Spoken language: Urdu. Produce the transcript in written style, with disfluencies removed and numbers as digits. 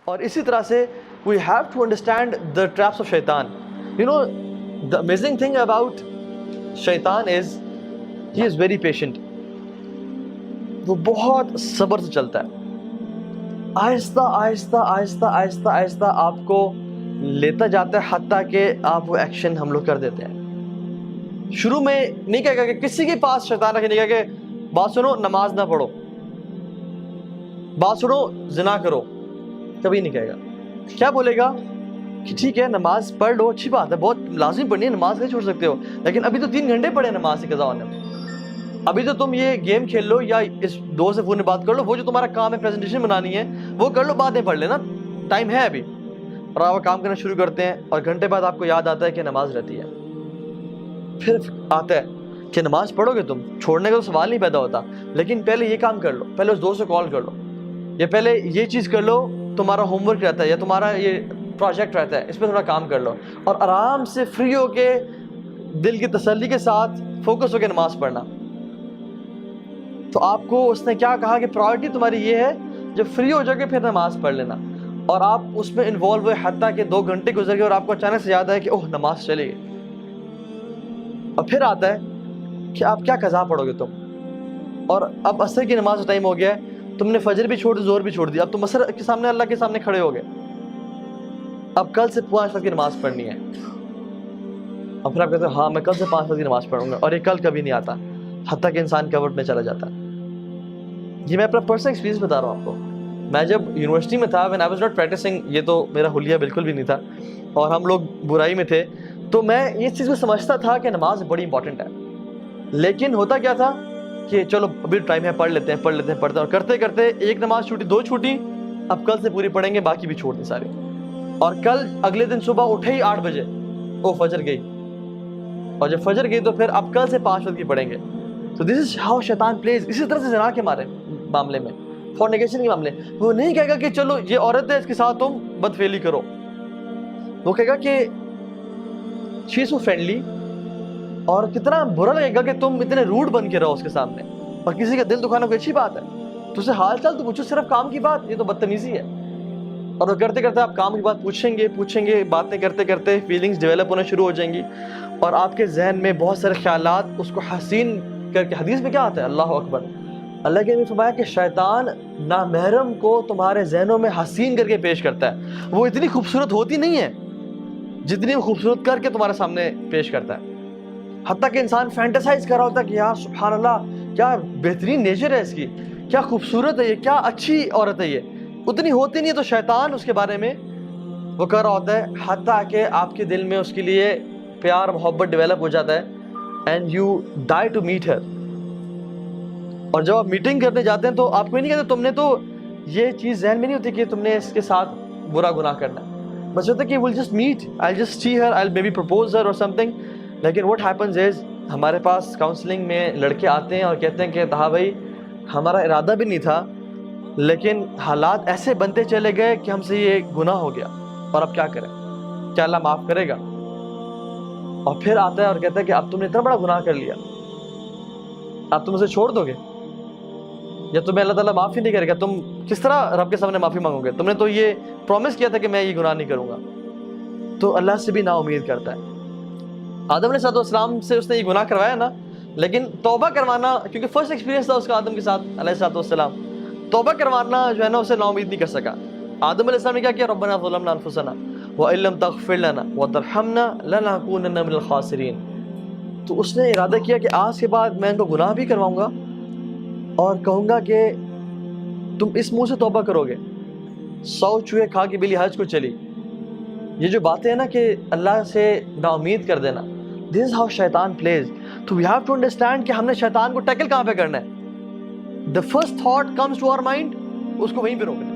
اور اسی طرح سے we have to understand the traps of shaitan. You know, the amazing thing about shaitan is he is very patient. وہ بہت صبر سے چلتا ہے، آہستہ آہستہ آہستہ آہستہ آہستہ آپ کو لیتا جاتا ہے، حتیٰ کہ آپ وہ ایکشن ہم لوگ کر دیتے ہیں۔ شروع میں نہیں کہے گا کہ کسی کے پاس شیطان رکھے، نہیں کہے کہ بات سنو نماز نہ پڑھو، بات سنو زنا کرو، کبھی نہیں کہے گا۔ کیا بولے گا کہ ٹھیک ہے نماز پڑھ لو، اچھی بات ہے، بہت لازمی پڑھنی ہے، نماز نہیں چھوڑ سکتے ہو، لیکن ابھی تو 3 گھنٹے پڑھے نماز کی قضا ہونے میں، ابھی تو تم یہ گیم کھیل لو یا اس دوست سے فون میں بات کر لو، وہ جو تمہارا کام ہے پریزنٹیشن بنانی ہے وہ کر لو، بعد میں پڑھ لینا، ٹائم ہے ابھی۔ اور آپ کام کرنا شروع کرتے ہیں اور گھنٹے بعد آپ کو یاد آتا ہے کہ نماز رہتی ہے، پھر آتا ہے کہ نماز پڑھو گے تم، چھوڑنے کا تو سوال نہیں پیدا ہوتا، لیکن پہلے یہ کام کر لو، پہلے اس دوست سے کال کر لو، یا پہلے یہ چیز کر لو، تمہارا ہوم ورک رہتا ہے یا تمہارا یہ پروجیکٹ رہتا ہے، اس پہ تھوڑا کام کر لو، اور آرام سے فری ہو کے دل کی تسلی کے ساتھ فوکس ہو کے نماز پڑھنا۔ تو آپ کو اس نے کیا کہا کہ پرائورٹی تمہاری یہ ہے، جب فری ہو جاؤ گے پھر نماز پڑھ لینا، اور آپ اس میں انوالو ہوئے حتیٰ کہ 2 گھنٹے گزر گئے اور آپ کو اچانک سے یاد آیا کہ اوہ نماز چلی گئی، اور پھر آتا ہے کہ آپ کیا قضا پڑھو گے تم، اور اب عصر کی نماز کا ٹائم ہو گیا ہے، تم نے فجر بھی چھوڑ دی، ظہر بھی چھوڑ دی، اب تم عصر کے سامنے اللہ کے سامنے کھڑے ہو گئے، اب کل سے 5 وقت کی نماز پڑھنی ہے، اور پھر آپ کہتے ہیں ہاں میں کل سے 5 وقت کی نماز پڑھوں گا، اور یہ کل کبھی نہیں آتا، حتیٰ کہ انسان کورٹ میں چلا جاتا ہے۔ یہ میں اپنا پرسنل ایکسپیرینس بتا رہا ہوں آپ کو۔ میں جب یونیورسٹی میں تھا، when I was not practicing، یہ تو میرا حلیہ بالکل بھی نہیں تھا، اور ہم لوگ برائی میں تھے، تو میں اس چیز کو سمجھتا تھا کہ نماز بڑی امپورٹنٹ ہے، لیکن ہوتا کیا تھا کہ چلو ابھی ٹائم ہے، پڑھ لیتے ہیں پڑھتے ہیں، اور کرتے کرتے ایک نماز چھوٹی، 2 چھوٹی، اب کل سے پوری پڑھیں گے، باقی بھی چھوڑ دی ساری، اور کل اگلے دن صبح اٹھے ہی 8 بجے، او فجر گئی، اور جب فجر گئی تو پھر اب کل سے 5 وقت کی پڑھیں گے۔ تو دس از ہاؤ شیطان پلیز۔ اسی طرح سے زنا کے معاملے میں، فورنیکیشن کے معاملے، وہ نہیں کہے گا کہ چلو یہ عورت ہے اس کے ساتھ تم بدفعلی کرو، وہ کہے گا کہ شی از سو فرینڈلی، اور کتنا برا لگے گا کہ تم اتنے روڈ بن کے رہو اس کے سامنے، اور کسی کا دل دکھانا کوئی اچھی بات ہے، تو اسے حال چال تو پوچھو، صرف کام کی بات، یہ تو بدتمیزی ہے۔ اور وہ کرتے کرتے آپ کام کی بات پوچھیں گے، باتیں کرتے کرتے فیلنگز ڈیولپ ہونا شروع ہو جائیں گی، اور آپ کے ذہن میں بہت سارے خیالات اس کو حسین کر کے، حدیث میں کیا آتا ہے، اللہ اکبر، اللہ کے نے فرمایا کہ شیطان نامحرم کو تمہارے ذہنوں میں حسین کر کے پیش کرتا ہے، وہ اتنی خوبصورت ہوتی نہیں ہے جتنی وہ خوبصورت کر کے تمہارے سامنے پیش کرتا ہے، حتیٰ کہ انسان فینٹیسائز کر رہا ہوتا ہے کہ یار سبحان اللہ کیا بہترین نیچر ہے اس کی، کیا خوبصورت ہے یہ، کیا اچھی عورت ہے یہ، اتنی ہوتی نہیں ہے، تو شیطان اس کے بارے میں وہ کر رہا ہوتا ہے، حتیٰ کہ آپ کے دل میں اس کے لیے پیار محبت ڈیولپ ہو جاتا ہے، and you die to meet her. اور جب آپ میٹنگ کرنے جاتے ہیں تو آپ کو نہیں کہتے، تم نے تو یہ چیز ذہن میں نہیں ہوتی کہ تم نے اس کے ساتھ برا گناہ کرنا ہے، بس ہوتا ہے کہ we'll just meet, I'll just see her, I'll maybe propose her or something، لیکن what happens is ہمارے پاس کاؤنسلنگ میں لڑکے آتے ہیں اور کہتے ہیں کہ ہاں بھائی ہمارا ارادہ بھی نہیں تھا، لیکن حالات ایسے بنتے چلے گئے کہ ہم سے یہ گناہ ہو گیا، اور اب کیا کریں، کیا اللہ معاف کرے گا؟ اور پھر آتا ہے اور کہتا ہے کہ اب تم نے اتنا بڑا گناہ کر لیا، اب تم اسے چھوڑ دو گے، یا تمہیں اللہ تعالیٰ معافی نہیں کرے گا، تم کس طرح رب کے سامنے معافی مانگو گے؟ تم نے تو یہ پرومس کیا تھا کہ میں یہ گناہ نہیں کروں گا۔ تو اللہ سے بھی نا امید کرتا ہے۔ آدم علیہ السلام سے اس نے یہ گناہ کروایا نا، لیکن توبہ کروانا، کیونکہ فرسٹ ایکسپیرینس تھا اس کا آدم کے ساتھ علیہ السلام، توبہ کروانا جو ہے نا اسے نا امید نہیں کر سکا۔ آدم علیہ السلام نے کیا کیا، ربنا ظلمنا انفسنا وان لم تغفر لنا وترحمنا لنکونن من الخاسرین۔ تو اس نے ارادہ کیا کہ آج کے بعد میں ان کو گناہ بھی کرواؤں گا، اور کہوں گا کہ تم اس منہ سے توبہ کرو گے، 100 چوہے کھا کے بلی حج کو چلی۔ یہ جو باتیں ہیں نا کہ اللہ سے نا امید کر دینا، this is how شیطان plays۔ تو we have to understand کہ ہم نے شیطان کو ٹیکل کہاں پہ کرنا ہے۔ the first thought comes to our mind، اس کو وہیں پہ روکنا ہے۔